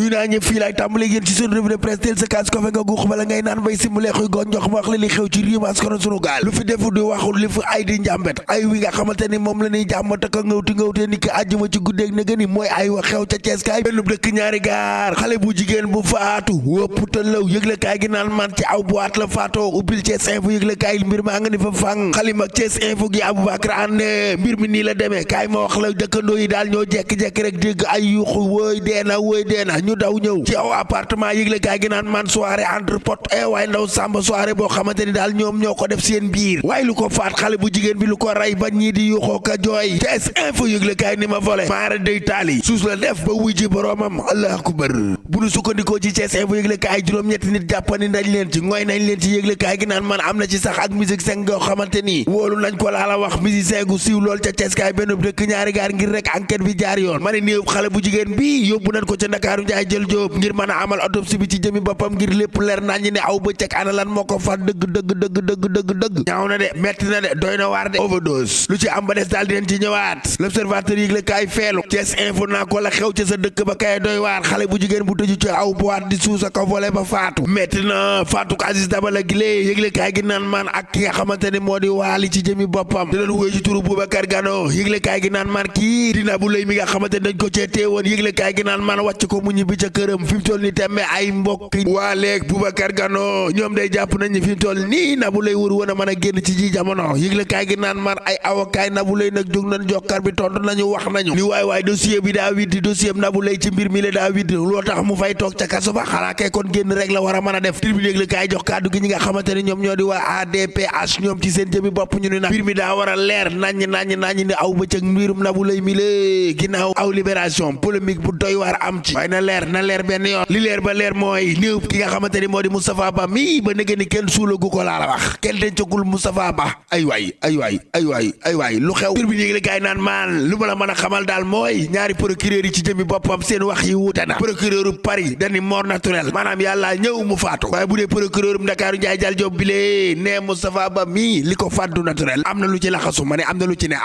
nuy naa ñëpp fii laay tàmbali yéen ci sunu revue de presse teel sa kaas ko fe nga guux bala ngay naan bay si mu leexuy goon jox ma wax li xew ci réew mi askan sunu gaal lu fi defu di waxul li fi ay di njàmbet ay wi nga xamante ni moom la ñuy jàmbata ka ngawtee ni ki àjjuma ci guddeeg na gëni mooy ay wax xew ca Cees kaay benn dëkk ñaari gaar xale bu jigéen bu faatu wëpp tëllaw yëgle kaay gi naan man ci aw boîte la faatoo ubbil Cees info yëgle kaay mbir maa nga ni fa fang xalima Cees info gi Aboubacar Ande mbir mi nii la demee kaay ma wax la dëkkandoo yi daal ñoo jekki-jekki rek dégg ay yuuxu wooy deena ñu daw ñëw ci aw appartement yëgle kaay gi naan man soirée entre potes waaye ndaw sàmba soirée boo xamante ni daal ñoom ñoo ko def seen biir waaye lu ko faat xale bu jigéen bi lu ko rey ba ñii di yuuxoo ka jooy Cees info yëgle kaay ni ma volé maara day taali suus la def ba wuy ji boroomam allah akbar bu nu sukkandikoo ci Cees info yëgle kaay juróom-ñetti nit jàppani nañ leen ci ngooy nañ leen ci yëgle kaay gi naan man am na ci sax ak musique seng goo xamante ni wóolu nañ ko laa la wax musicien gu siiw lool ca Cees kaay benn dëkk ñaari gaar ngir rek enquête bi jaar yoon ma ne néew xale bu jigéen bi yóbbu nañ ko ca Ndakaaru Njaay jël jóob ngir mën a amal autopsie bi ci jëmi boppam ngir lépp leer nañ ñi ne aw bëccëg ana lan moo ko faat dëgg ñaaw na de metti na de doy na waar de overdose lu ci am ba des daal dinañ ci ñëwaat l'observateur yëgle kaay feelu Cees info naa ko la xew ca sa dëkk ba kay doy waar xale bu jigéen bu tëju ci aw boîte di suusa ko volé ba faatu metti na faatu ko Aziz Dabala gilee yëgle kaay gi naan man ak ki nga xamante ni moo di waali ci jëmi boppam di doon wéy ci turu Boubacar Gano yëgle kaay gi naan man kii dina bu lay mi nga xamante ni dañ ko cee teewoon yëgle kaay gi naan man wàcc ko mu ñibbi ca këram fi mu toll ni tembe ay mbokk waa léeg Boubacar Gano ñoom day jàpp nañ ni fi mu toll nii Nabou Leye wër woon a mën a génn ci ji jamono yëgle kaay gi naan man ay avocat Nabou Leye nag jóg nañ jokkar bi tontu nañu wax nañu ni waay dossier bi daa widdi dossier bi Nabou Leye ci mbir mi la daa widdi loo tax mu fay toog ca kaso ba xanaa kay kon génn rek la war a mën a def tribune yëgle kaay jox kàddu gi ñi nga xamante ni ñoom ñoo di waa ADPH ñoom ci seen jëmi bopp ñu ni nag mbir mi daa war a leer naññ ni aw bëccëg mbirum Nabou Leye mi la ginnaaw aw libération polémique bu doy waar am ci waaye na leer benn yoon li leer ba leer mooy néew ki nga xamante ni moo di Moustapha Ba mi ba nëgë ni kenn suulagu ko laa la wax kenn dencagul Moustapha Ba ay waay lu xew tur bi yéegi la gaay naan maan lu ma la mën a xamal daal mooy ñaari procureur yi ci jëmi boppam seen wax yi wuute na procureur Paris dani mort naturelle maanaam yàlla ñëw mu faatu waaye bu dee procureur Ndakaaru Njaay Jal Joob bilee ne Moustapha Ba mi li ko faat du naturel am na lu ci laxasu ma ne am na lu ci ne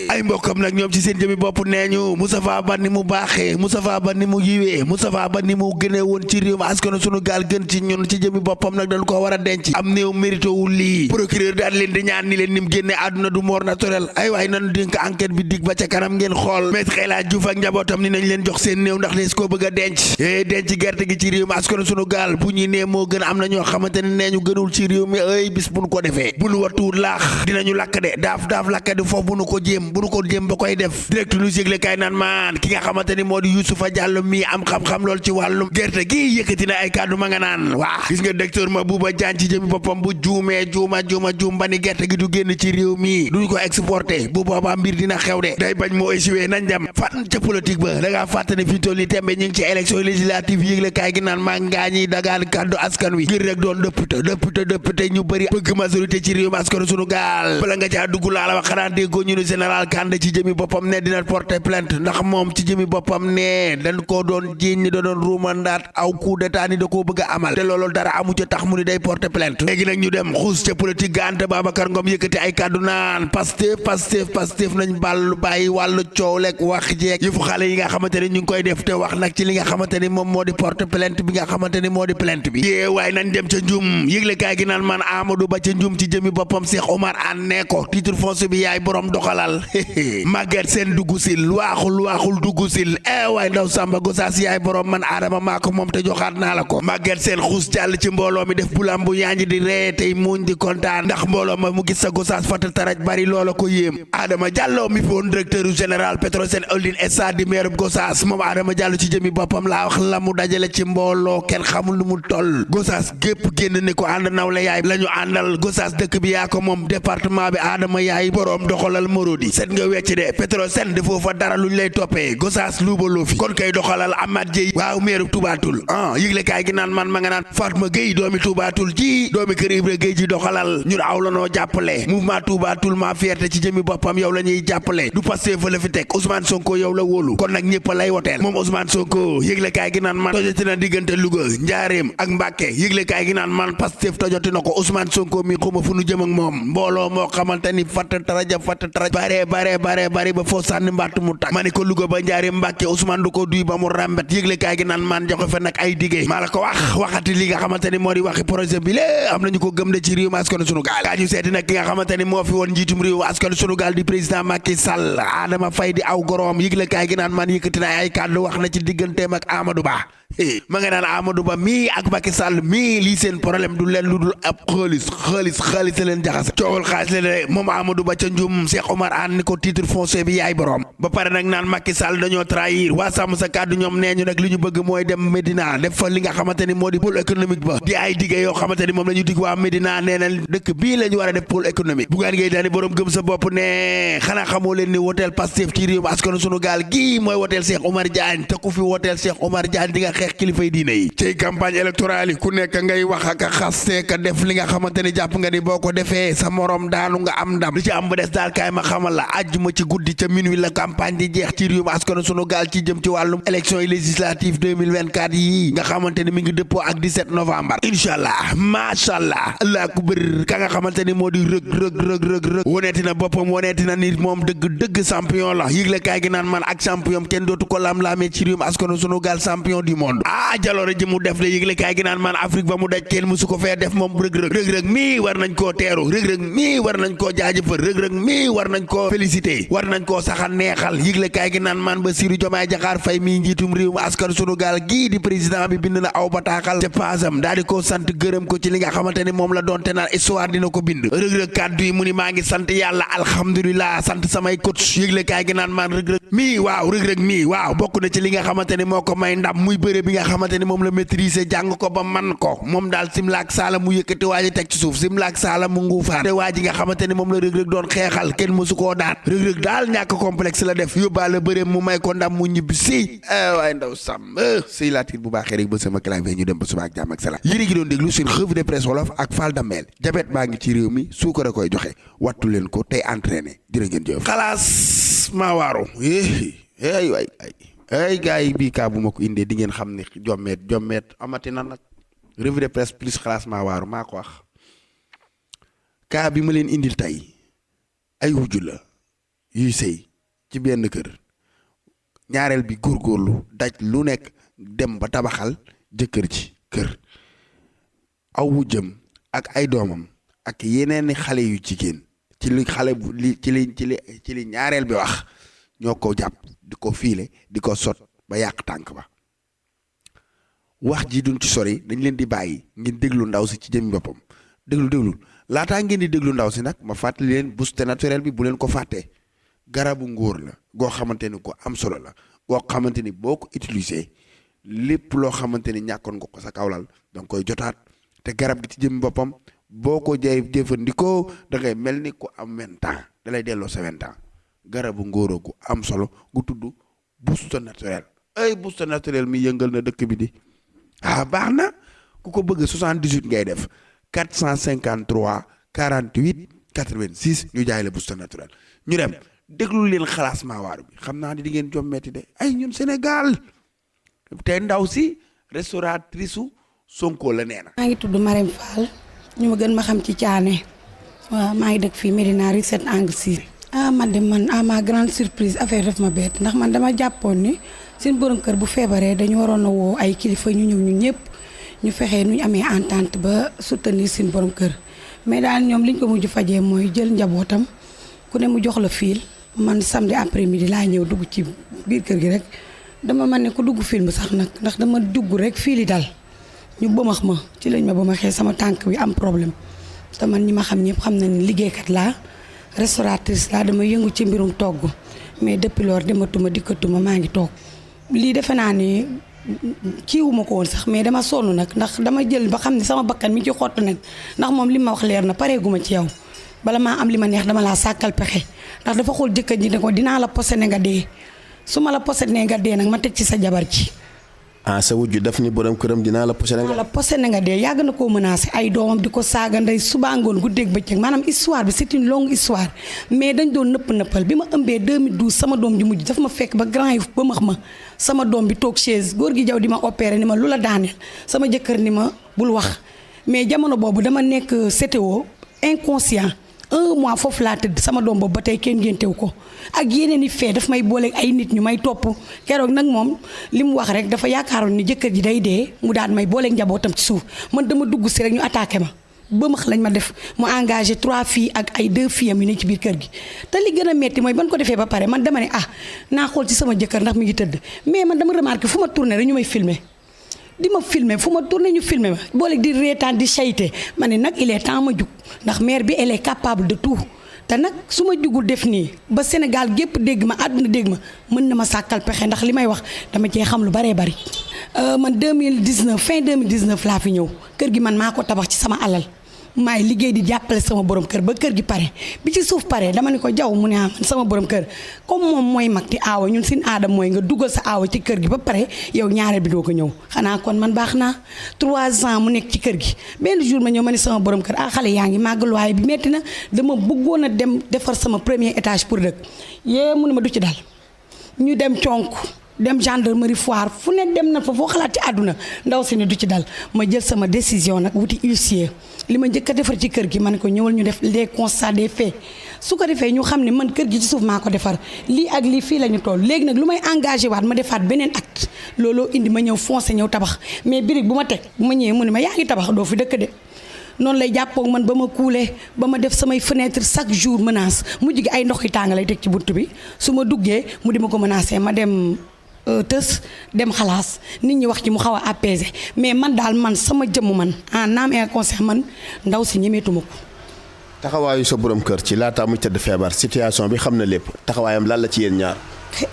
ay mbokkam nag ñoom ci seen jëmi bopp nee ñu Moustapha Ba ni mu baaxee Moustapha Ba ni mu yiwee Moustapha Ba ni mu gënee woon ci réew mi askan sunu gaal gën ci ñun ci jëmi boppam nag dañ ko war a denc am néew mérito wu lii procureur daal leen di ñaan ni leen ni mu génne àdduna du mort naturel ay waay nanu dénk enquête bi dig ba ca kanam ngeen xool Maître El Hadji Diouf ak njabootam ni nañ leen jox seen néew ndax lees koo bëgg a denc denc gerte gi ci réew mi askan sunu gaal bu ñuy nee moo gën am na ñoo xamante ne nee ñu gënul ci réew mi ay bis bu nu ko defee bu nu wattuwul laax dinañu lakk de daaf lakk de foofu bu nu ko jéem ba koy def direct lu yëgle kaay naan maan ki nga xamante ni moo di Youssoufa Diallo mi am xam-xam lool ci wàllum gerte gi yëkkati na ay kàddu ma nga naan waa gis nga docteur Mabouba Diagne ci jëmi boppam bu juum ba ni gerte gi du génn ci réew mi duñ ko exporté bu boobaa mbir dina xew de day bañ moo échoué nañ dem fan ca politique ba da ngaa fàtte ne fi toll ni tembe ñu ngi ci élection législative yëgle kaay gi naan maa ngaa ñiy dagaan kàddu askan wi ngir rek doon député ñu bëri bëgg majorité ci réew mi askan sunu gaal bala nga caa dugg laa la wax xanaa déggoo ñu ne général Kandé ci jëmi boppam ne dina porter plainte ndax moom ci jëmi boppam ne dañ ko doon jiiñ ni da doon ruumandaat aw coup d'état ni da koo bëgg a amal te loolu dara amu ca tax mu ni day porter plainte léegi nag ñu dem xuus ca politique ga Anta Babacar Ngom yëkkati ay kàddu naan Pastef nañ bàyyi wàllu coow lekk wax jeeg yëfu xale yi nga xamante ni ñu ngi koy def te wax nag ci li nga xamante ni moom moo di porter plainte bi nga xamante ni moo di plainte bi yée waaye nañ dem ca njum yëgle kaay gi naan man Amadou Ba ca njum ci jëmi boppam Cheikh Omar Anne ne ko titre foncier bi yaay borom doxalal Maguette Sène dugg sil waaxul dugg sil waaye ndaw Samba Gosaas yaay borom man Adama maa ko moom te joxaat naa la ko Maguette Sène xuus jàll ci mbooloo mi def bulam bu yaanji di ree tey muuñ di kontaan ndax mbooloo ma mu gis sa Gosaas fata taraj bari loola ko yéem Adama Diallo mi fi woon directeur général Petrosen Holding SA di maire Gosaas moom Adama Diallo ci jëmi boppam laa wax la mu dajale ci mbooloo kenn xamul nu mu toll Gosaas gépp génn ni ko ànd nawle yaay la ñu àndal Gosaas dëkk bi yaa ko moom département bi Adama yaay borom doxalal morodi set nga wecc de Petrosen defoo fa dara luñ lay toppee Gosaas luubaloo fi kon kay doxalal Amath Dieye waaw maire Toubatoul yëgle kaay gi naan man ma nga naan Fatma Gueye doomi Toubatoul ji doomi kër Ibra Gueye ji doxalal ñun aw la noo jàppale mouvement Toubatoul ma fierté ci jëmi boppam yow la ñuy jàppale du Pastef fa la fi teg Ousmane Sonko yow la wóolu kon nag ñëpp lay woteel moom Ousmane Sonko yëgle kaay gi naan man tojoti na diggante Louga Njaaréem ak Mbàkke yëgle kaay gi naan man Pastef tojoti na ko Ousmane Sonko mi xuma fu nu jëm ak moom mbooloo moo xamante ni fatt taraj bare ba foo sànni mbatt mu tàkk ma ne ko Louga ba Njaaréem Mbàkke Ousmane du ko duy ba mu njàmbet yëgle kaay gi naan maan joxe fa nag ay diggé maa la ko waxati li nga xamante ni moo di waxi projet bi lé am nañu ko gëm de ci réew askanu sunu gaal kaa ñu seeti nag ki nga xamante ni moo fi woon njiitum réew askanu sunu gaal di président Macky Sall Adama Faye di aw goroom yëgle kaay gi naan maan yëkkati na ay kàddu wax na ci digganteem ak Amadou Ba ma nga naan Amadou Ba mii ak Macky Sall mii lii seen problème du leen lu dul ab xaalis la leen jaxase coowal xaalis la de moom Amadou Ba ca njum Cheikh Omar Anne ni ko titre foncier bi yaay borom ba pare nag naan Macky Sall dañoo trahir waa sàmm sa kàddu ñoom nee ñu nag li ñu bëgg mooy dem Médina def fa li nga xamante ni moo di pôle économique ba di ay digge yoo xamante ni moom la ñu dig waa Médina nee na dëkk bii la ñu war a def pôle économique Bougane Gueye Dany borom gëm sa bopp ne xanaa xamoo leen ni woteel Pastef ci réew askanu sunu gaal gii mooy woteel Cheikh Omar Diagne te ku fi woteel Cheikh Omar Diagne di nga xeex kilifay diine yi ci campagne électorale yi ku nekk ngay wax ak a xaste ka def li nga xamante ni jàpp nga ni boo ko defee sa morom daanu nga am ndam li ci am ba des daal kaay ma xamal la àjjuma ci guddi ca minuit la campagne di jeex ci réew askanu sunu gaal ci jëm ci wàllum élection yi législative 2024 yi nga xamante ni mi ngi dëppoo ak 17 novembre inchallah machallah allah ku bër ka nga xamante ni moo di rëg woneeti na boppam woneeti na nit moom dëgg champion la yëgle kaay gi naan man ak champion kenn dootu ko lam-laamee ci réew askanu sunu gaal champion du monde jaloore ji mu def de yëgle kaay gi naan man Afrique ba mu daj kenn musu ko fee def moom rëg-rëg mii war nañ koo teeru rëg-rëg mii war nañ koo jaajëfal rëg-rëg mii war nañ koo félicité war nañ koo saxa neexal yëgle kaay gi naan man Bassirou Diomaye Diakhar Faye mii njiitum réew mu askan sunu gaal gii di président bi bind na aw bataaxal ca paasam daal di ko sant gërëm ko ci li nga xamante ni moom la doonte naan histoire dina ko bind rëg-rëg kàddu yi mu ni maa ngi sant yàlla alhamdulilah sant samay coach yëgle kaay gi naan man rëg-rëg mii waaw bokk na ci li nga xamante ni moo ko may ndam muy bëre bi nga xamante ni moom la maîtriser jàng ko ba man ko moom daal simlaak saala mu yëkkati waa ji teg ci suuf simlaak saala mu nguufaan te waa ji nga xamante ni moom la rëg-rëg doon xeexal kenn mësu koo daan rëg-rëg daal ñàkk complexe la def yóbbaale bëre mu may ko ndam mu ñibbi si waaye ndaw sàmm sëy laatir bu baaxee rek ba sama clavier ñu dem ba suba ak jàmm ak salaam yéen a ngi doon déglu seen revue de presse wolof ak Fall Damel jabet baa ngi ci réew mi suukar a koy joxe wattu leen ko tey entraîné jërë ngeen jëf xalaas maa waaru ay gars yi bii kaa bu ma ko indee di ngeen xam ne jommeet amati na nag revue de presse plus xalaas maa waaru maa ko wax kaa bi ma leen indil tey ay wujju la yuy sëy ci benn kër ñaareel bi góorgóorlu daj lu nekk dem ba tabaxal jëkkër ci kër aw wujjam ak ay doomam ak yeneen xale yu jigéen ci li xale bu ci li ñaareel bi wax ñoo ko jàpp di ko fiile di ko sot ba yàq tànk ba wax ji duñ ci sori dañ leen di bàyyi ngeen déglu ndaw si ci jëmmi boppam déglu laataa ngeen di déglu ndaw si nag ma fàttali leen booster naturel bi bu leen ko fàttee garabu ngóor la goo xamante ni ko am solo la goo xamante ni boo ko utiliser lépp loo xamante ni ñàkkoon nga ko sa kawlal da nga koy jotaat te garab gi ci jëmmi boppam boo ko jëfandikoo da ngay mel ni ku am 20 ans da lay delloo sa 20 ans garabu ngóoro gu am solo gu tudd booster naturel booster naturel mi yëngal na dëkk bi di baax na ku ko bëgg 78 ngay def 453 48 86 ñu jaay la booster naturel ñu dem déglu leen xalaas maa waaru bi xam naa ni di ngeen jommeeti de ñun Sénégal te ndaw si restauratrice su Sonko la nee na. maa ngi tudd Marème Fall ñu ma gën ma xam ci Thiané waaw maa ngi dëkk fii Médina rue 7 angle 6. man ma grande surprise affaire daf ma bett ndax man dama jàppoon ni seen borom kër bu feebaree dañu waroon a woo ay kilifa ñu ñëw ñun ñëpp ñu fexee nu ñu amee entente ba soutenir seen borom kër mais daal ñoom liñ ko mujj fajee mooy jël njabootam ku ne mu jox la fiil man samedi après midi laa ñëw dugg ci biir kër gi rek dama man ne ku dugg film sax nag ndax dama dugg rek fiili dal ñu bëmax ma ci lañ ma bëmaxee sama tànk wi am problème te man ñi ma xam ñëpp xam nañ ni liggéeykat laa restauratrice laa dama yëngu ci mbirum togg mais depuis lors dematuma dikkatuma maa ngi toog lii defe naa ni kiiwuma ko woon sax mais dama sonn nag ndax dama jël ba xam ne sama bakkan mi ci xottu nag ndax moom li ma wax leer na pareeguma ci yow bala maa am li ma neex dama laa sàkkal pexe ndax dafa xool jëkkër ji ne ko dinaa la posé ne nga dee su ma la posé ne nga dee nag ma teg ci sa jabar ci sa wujju daf ni borom këram dinaa la posé ne nga dee yàgg na koo menacé ay doomam di ko saaga ndey suba ngoon guddeeg bëccëg maanaam histoire bi c'est une longue histoire mais dañ doon nëppal bi ma ëmbee 2012 sama doom ji mujj daf ma fekk ba Grand Yoff ba max ma sama doom bi toog chaise góor gi jaw di ma opéré ni ma lu la daaneel sama jëkkër ni ma bul wax mais jamono boobu dama nekk CTO inconscient 1 mois foofu laa tëdd sama doom boobu ba tey kenn ngéntewu ko ak yeneen i fee daf may booleeg ay nit ñu may topp keroog nag moom li mu wax rek dafa yaakaaroon ni jëkkër ji day dee mu daan may booleeg njabootam ci suuf man dama dugg si rek ñu attaqué ma ba max lañ ma def mu engagé 3 filles ak ay 2 filles am yu ne ci biir kër gi te li gën a metti mooy ban ko defee ba pare man dama ne naa xool ci sama jëkkër ndax mi ngi tëdd mais man dama remarqué fu ma tourné rek ñu may filmer di ma filmer fu ma tourné ñu filmer ma boole di reetaan di sayte ma ne nag il est temps ma jug ndax mère bi elle est capable de tout te nag su ma jugul def nii ba Sénégal gépp dégg ma àdduna dégg ma mën na ma sàkkal pexe ndax li may wax dama cee xam lu baree bari man 2019 fin 2019 laa fi ñëw kër gi man maa ko tabax ci sama alal maay liggéey di jàppale sama borom kër ba kër gi pare bi ci suuf pare dama ne ko jaw mu ne man sama borom kër comme moom mooy mag di aawa ñun suñu aadam mooy nga dugal sa aawa ci kër gi ba pare yow ñaareel bi doo ko ñëw xanaa kon man baax naa 3 ans mu nekk ci kër gi benn jour ma ñëw ma ne sama borom kër xale yaa ngi màgg waaye bi metti na dama bëggoon a dem defar sama premier étage pour dëkk mu ne ma du ci dal ñu dem conk dem gendarmerie foire fu ne dem na fa foo xalaat ci àdduna ndaw si ne du ci dal ma jël sama décision nag wuti huissier li ma njëkk a defar ci kër gi ma ne ko ñëwal ñu def les constats des faits su ko defee ñu xam ne man kër gi ci suuf maa ko defar lii ak lii fii la ñu toll léegi nag lu may engagé waat ma defaat beneen acte looloo indi ma ñëw foncé ñëw tabax mais birig bu ma teg bu ma ñëwee mu ne ma yaa ngi tabax doo fi dëkk de noonu lay jàppoog man ba ma kuulee ba ma def samay fenêtre chaque jour menace mujj gi ay ndox yi tàng lay teg ci bunt bi su ma duggee mu di ma ko menacé ma dem tës dem xalaas nit ñi wax ci mu xaw a apaisé mais man daal man sama jëmm man en âme et conscience man ndaw si ñemeetuma ko. taxawaayu sa borom kër ci laataa muy tëdd feebar situation bi xam na lépp taxawaayam lan la ci yéen ñaar.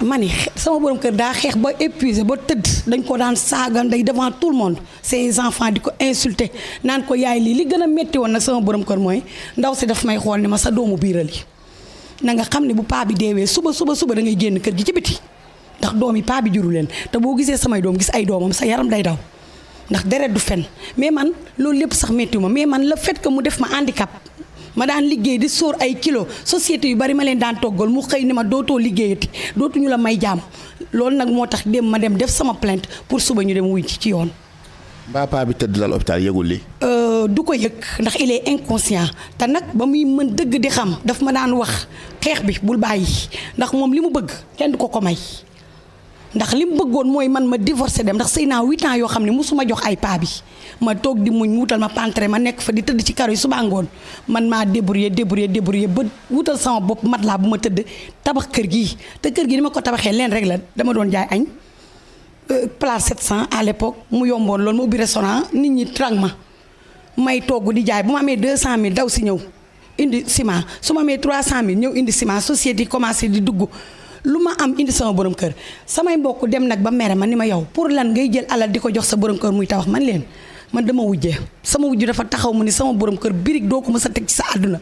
ma ni sama borom kër daa xeex ba épuisé ba tëdd dañ ko daan saaga ndey devant tout le monde ses enfants di ko insulté naan ko yaay li gën a métti woon nag sama borom kër mooy ndaw si daf may xool ni ma sa doomu biiral yi na nga xam ne bu paa bi deewee suba da ngay génn kër gi ci biti. ndax doom yi paa bi juru leen te boo gisee samay doom gis ay doomam sa yaram day daw ndax deret du fen mais man loolu lépp sax métti ma mais man le fait que mu def ma handicap ma daan liggéey di sóor ay kilo société yu bari ma leen daan toggal mu xëy ni ma dootoo liggéeyati dootuñu la may jaam loolu nag moo tax dem ma dem def sama plainte pour suba ñu dem wuy ci yoon. mbaa paa bi tëdd lal hôpital yëgul li du ko yëg ndax il est inconscient te nag ba muy mën dëgg di xam daf ma daan wax xeex bi bul bàyyi ndax moom li mu bëgg kenn du ko may. ndax li mu bëggoon mooy man ma divorcé dem ndax sëy naa 8 ans yoo xam ne mosuma jox ay paa bi ma toog di muñ wutal ma pantre ma nekk fa di tëdd ci karo yi suba ngoon man maa débrouillé ba wutal sama bopp matelas bu ma tëdd tabax kër gi te kër gi ni ma ko tabaxee leen rek la dama doon jaay añ plat 700 à l'époque mu yomboon loolu ma ubbi restaurant nit ñi trang ma may togg di jaay bu ma amee 200 000 daw si ñëw indi ciment su ma amee 300 000 ñëw indi ciment société yi commencé di dugg lu ma am indi sama borom kër samay mbokk dem nag ba mere ma ni ma yow pour lan ngay jël alal di ko jox sa borom kër muy tabax man leen man dama wujjee sama wujju dafa taxaw mu ni sama borom kër birig doo ko mës a teg ci sa àdduna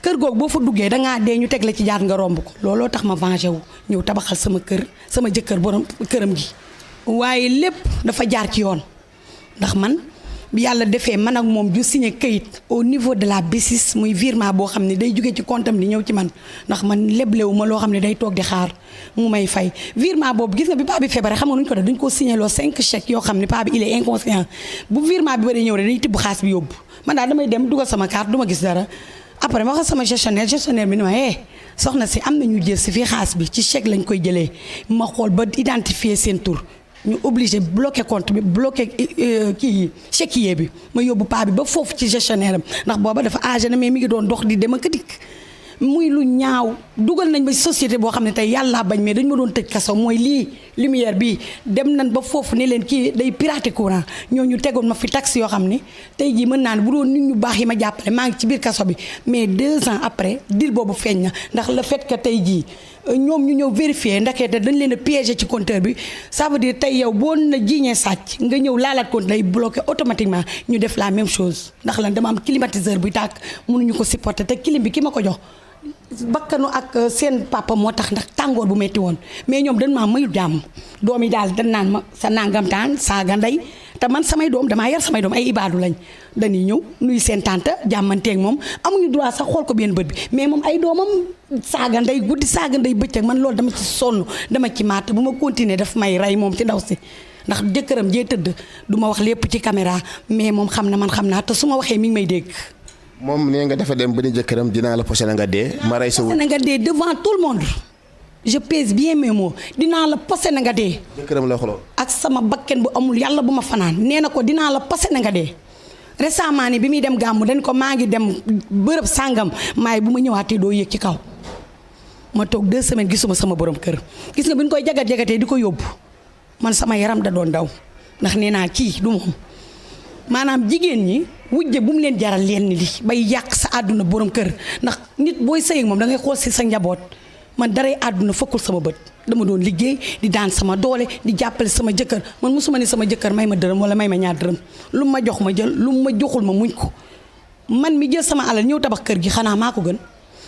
kër googu boo fa duggee dangaa dee ñu teg la ci jaar nga romb ko looloo tax ma vengé wu ñëw tabaxal sama kër sama jëkkër borom këram gi waaye lépp dafa jaar ci yoon ndax man bi yàlla defee man ak moom ju signé kayit au niveau de la BICIS muy virement boo xam ne day jóge ci compte am di ñëw ci man ndax man leblewu ma loo xam ne day toog di xaar mu may fay virement boobu gis nga bi paa bi feebaree xam nga nuñ ko def dañ ko signé loo 5 chèques yoo xam ne paa bi il est inconscient bu virement bi ba dee ñëw rek day tibb xaas bi yóbbu man daal damay dem dugal sama carte du ma gis dara après ma wax sama gestionnaire bi ni ma soxna si am na ñu jël si fii xaas bi ci chèque lañ koy jëlee ma xool ba identifier seen tur ñu obligé bloqué compte bi bloqué kii chéquier bi ma yóbbu paa bi ba foofu ci gestionnaire am ndax booba dafa âgé na mais mi ngi doon dox di dem ak dikk muy lu ñaaw dugal nañ ba société boo xam ne tey yàllaa bañ mais dañ ma doon tëj kaso mooy lii lumière bi dem nañ ba foofu ne leen kii day pirater courant ñooñu tegoon ma fi taxe yoo xam ne tey jii mën naa ne bu doon nit ñu baax yi ma jàppale maa ngi ci biir kaso bi mais 2 ans après dil boobu feeñ na ndax le fait que tey jii ñoom ñu ñëw vérifier ndaxte dañ leen a piégé ci compteur bi ça veut dire tey yow boo na jiiñee sàcc nga ñëw laalaat compte day bloqué automatiquement ñu def la même chose ndax lan dama am climatiseur buy tàkk mënuñu ko supporter te clim bi ki ma ko jox bakkanu ak seen papa moo tax ndax tàngoor bu metti woon mais ñoom dañ maa mayul jàmm doom yi daal dañ naan ma sa nangamtaan saaga ndey te man samay doom damaa yar samay doom ay ibaadu lañ dañuy ñëw nuy seen tante jàmmanteeg moom amuñu droit sax xool ko benn bët bi mais moom ay doomam saaga ndey guddi saaga ndey bëccëg man loolu dama ci sonn dama ci matt bu ma continuer daf may rey moom ci ndaw si ndax jëkkëram jee tëdd du ma wax lépp ci caméra mais moom xam na man xam naa te su ma waxee mi ngi may dégg moom nee nga dafa dem ba ni jëkkëram dinaa la posé na nga dee. ma rey sa wujj na nga dee devant tout le monde je pèse bien mes mots dinaa la posé na nga dee. jëkkëram la xuloo. ak sama bakken bu amul yàlla bu ma fanaan nee na ko dinaa la posé na nga dee. récemment ni bi muy dem gàmmu dañ ko maa ngi dem bërëb sàngam maay bu ma ñëwaatee doo yéeg ci kaw ma toog 2 semaines gisuma sama borom kër gis nga bi ñu koy jagatee di ko yóbbu man sama yaram da doon daw ndax nee naa kii du moom maanaam jigéen ñi wujje bu mu leen jaral leen li bay yàq sa àdduna borom kër ndax nit booy sëy ak moom da ngay xool si sa njaboot man daray àdduna fëkkul sama bët dama doon liggéey di daan sama doole di jàppale sama jëkkër man mosuma ni sama jëkkër may ma dërëm wala may ma ñaar dërëm lu ma jox ma jël lu ma joxul ma muñ ko man mi jël sama alal ñëw tabax kër gi xanaa maa ko gën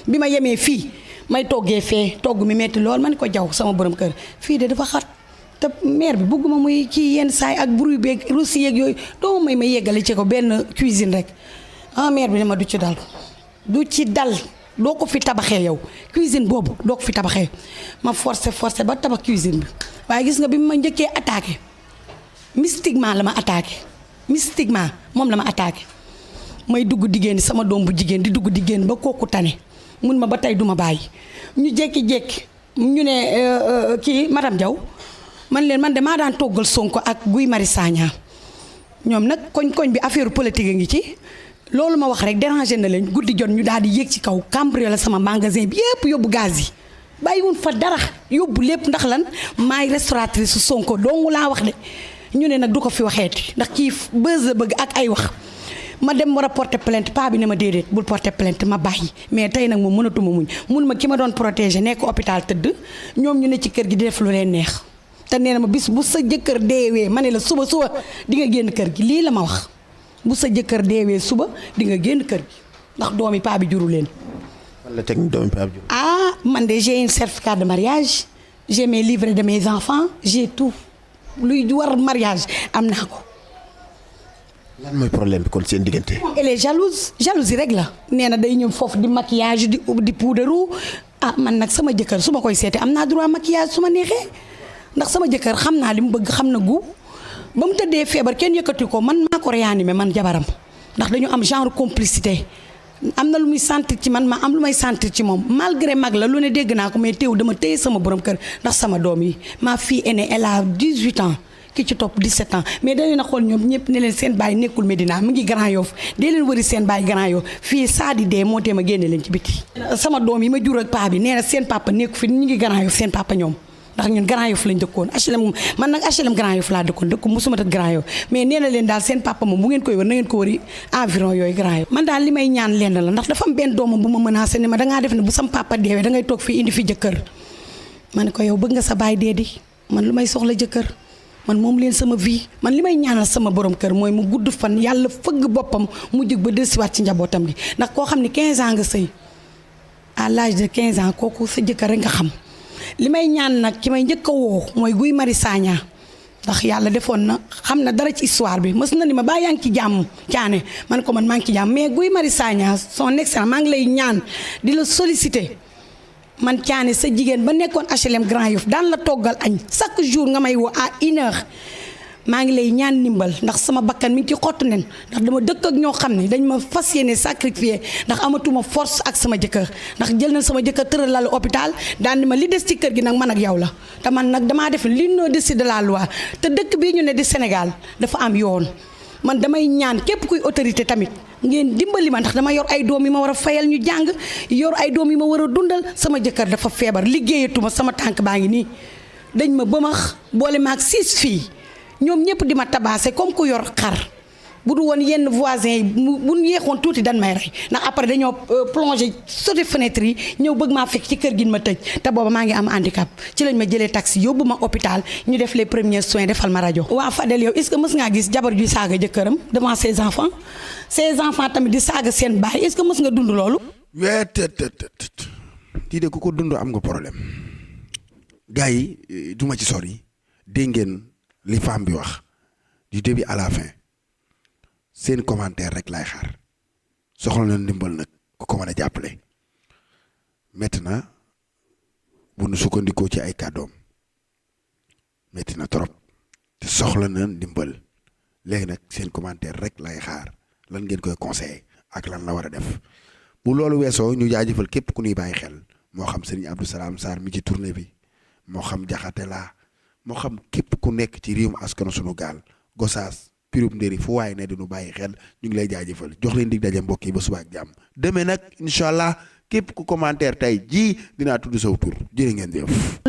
bi ma yemee fii may toggee fee togg mi metti lool man ko jaw sama borom kër fii de dafa xat te mère bi bëgguma muy ci yenn saay ak bruit beeg russi yeeg yooyu doo may ma yeggale ci ko benn cuisine rek mère bi ne ma du ci dal doo ko fi tabaxee yow cuisine boobu doo ko fi tabaxee ma forcé ba tabax cuisine bi waaye gis nga bi ma njëkkee attaqué mystiquement la ma attaqué mystiquement moom la ma attaqué may dugg diggéen sama doom bu jigéen di dugg diggéen ba kooku tane mun ma ba tey duma bàyyi ñu jékki-jékki ñu ne kii madame Diaw man leen man de maa daan toggal Sonko ak Guy Marius Sagna ñoom nag koñ bi affaire politique a ngi ci loolu ma wax rek dérangé na leen guddi jot ñu daal di yéeg ci kaw cambriolé sama magasin bi yépp yóbbu gaz yi bàyyiwun fa dara yóbbu lépp ndax lan maay restauratrice su Sonko doomu laa wax de ñu ne nag du ko fi waxeeti ndax kii buzz la bëgg ak ay wax ma dem war a porter plainte paa bi ne ma déedéet bul porter plainte ma bàyyi mais tey nag moom mënatuma mun ma ki ma doon protéger nekk hôpital tëdd ñoom ñu ne ci kër gi di def lu leen neex te nee na ma bis bu sa jëkkër deewee ma ne la suba di nga génn kër gi lii la ma wax bu sa jëkkër deewee suba di nga génn kër gi ndax doomi paa bi juru leen. fan la teg doomi paa bi juru. Man de j'ai un certificat de mariage j'ai mes livrets de mes enfants j'ai tout luy war mariage am naa ko. lan mooy problème bi kon seen diggante. elle est jalousie rek la. nee na day ñëw foofu di maquillage di puudaru man nag sama jëkkër su ma koy seete am naa droit maquillage su ma neexee ndax sama jëkkër xam naa li mu bëgg xam na gu. ba mu tëddee feebar kenn yëkkati ko man maa ko réanimé man jabaram ndax dañu am genre complicité am na lu muy sentir ci man ma am lu may sentir ci moom malgré mag la lu ne dégg naa ko mais teew dama téye sama borom kër ndax sama doom yi ma fille aînée elle a 18 ans ki ci topp 17 ans mais da leen a xool ñoom ñëpp ne leen seen baay nekkul Médina mu ngi Grand Yoff dee leen wëri seen baay Grand Yoff fii saa di dee moo tee ma génne leen ci biti sama doom yi ma jur ak paa bi nee na seen papa nekku fi ñu ngi Grand Yoff seen papa ñoom ndax ñun Grand Yoff lañ dëkkoon HLM man nag HLM Grand Yoff laa dëkkoon musuma tëdd Grand Yoff mais nee na leen daal seen papa moom bu ngeen koy wër na ngeen ko wëri environ yooyu Grand Yoff man daal li may ñaan lenn la ndax dafa am benn doomam bu ma menacé ne ma dangaa def ne bu sam papa deewee dangay toog fii indi fi jëkkër ma ne ko yow bëgg nga sa baay dee di man lu may soxla jëkkër man moom leen sama vie man li may ñaanal sama borom kër mooy mu gudd fan yàlla fëgg boppam mu jug ba dellusiwaat ci njabootam gi ndax koo xam ne 15 ans nga sëy à l'âge de 15 ans kooku sa jëkkër rek nga xam li may ñaan nag ki may njëkk a woo mooy Guy Marius Sagna ndax yàlla defoon na xam na dara ci histoire bi mës na ni ma baa yaa ngi ci jàmm caane man ko man maa ngi ci jàmm mais Guy Marius Sagna son excellence maa ngi lay ñaan di la solliciter man caane sa jigéen ba nekkoon HLM Grand Yoff daan la toggal añ chaque jour nga may woo à 1h maa ngi lay ñaan ndimbal ndax sama bakkan mi ngi ci xottu nen ndax dama dëkk ak ñoo xam ne dañ ma fas yéene sacrifier ndax amatuma force ak sama jëkkër ndax jël na sama jëkkër tëral lalu hôpital daan ni ma li des ci kër gi nag man ak yow la te man nag damaa def l'inno-dessus de la loi te dëkk bii ñu ne di Sénégal dafa am yoon man damay ñaan képp kuy autorité tamit ngeen dimbali ma ndax dama yor ay doom yi ma war a fayal ñu jàng yor ay doom yi ma war a dundal sama jëkkër dafa feebar liggéeyatuma sama tànk baa ngi nii dañ ma bëmax boole ma ak 6 filles ñoom ñëpp di ma tabaase comme ku yor xar bu du woon yenn voisins yi bu ñu yeexoon tuuti dan may rey ndax après dañoo plongé sauté fenêtre yi ñëw bëgg maa fekk ci kër gi ma tëj te booba maa ngi am handicap ci lañ ma jëlee taxi yóbbu ma hôpital ñu def les premiers soins defal ma rajo. waa Fadel yow est-ce que mës ngaa gis jabar juy saaga jëkkëram devant ses enfants tamit di saaga seen baay est-ce que mës nga dund loolu. kii de ku ko dund am nga problème gars yi duma ci sori dégg ngeen li femme bi wax du début à la fin seen commentaire rek laay xaar soxla na ndimbal nag ku ko mën a jàppale métti na bu nu sukkandikoo ci ay kàddoom métti na trop te soxla na ndimbal léegi nag seen commentaire rek laay xaar lan ngeen koy conseillé ak lan la war a def bu loolu weesoo ñu jaajëfal képp ku ñuy bàyyi xel moo xam Serigne Abdou Salam Sarr mi ci tournée bi moo xam Jaxate laa moo xam képp ku nekk ci réewum askanu sunu gaal Gosaas Pirum Ndéri fu waaye ne duñu bàyyi xel ñu ngi lay jaajëfal jox leen dig daje mbokk yi ba suba ak jàmm demee nag incha allah képp ku commentaire tey jii dinaa tudd saw tur jërë ngeen jëf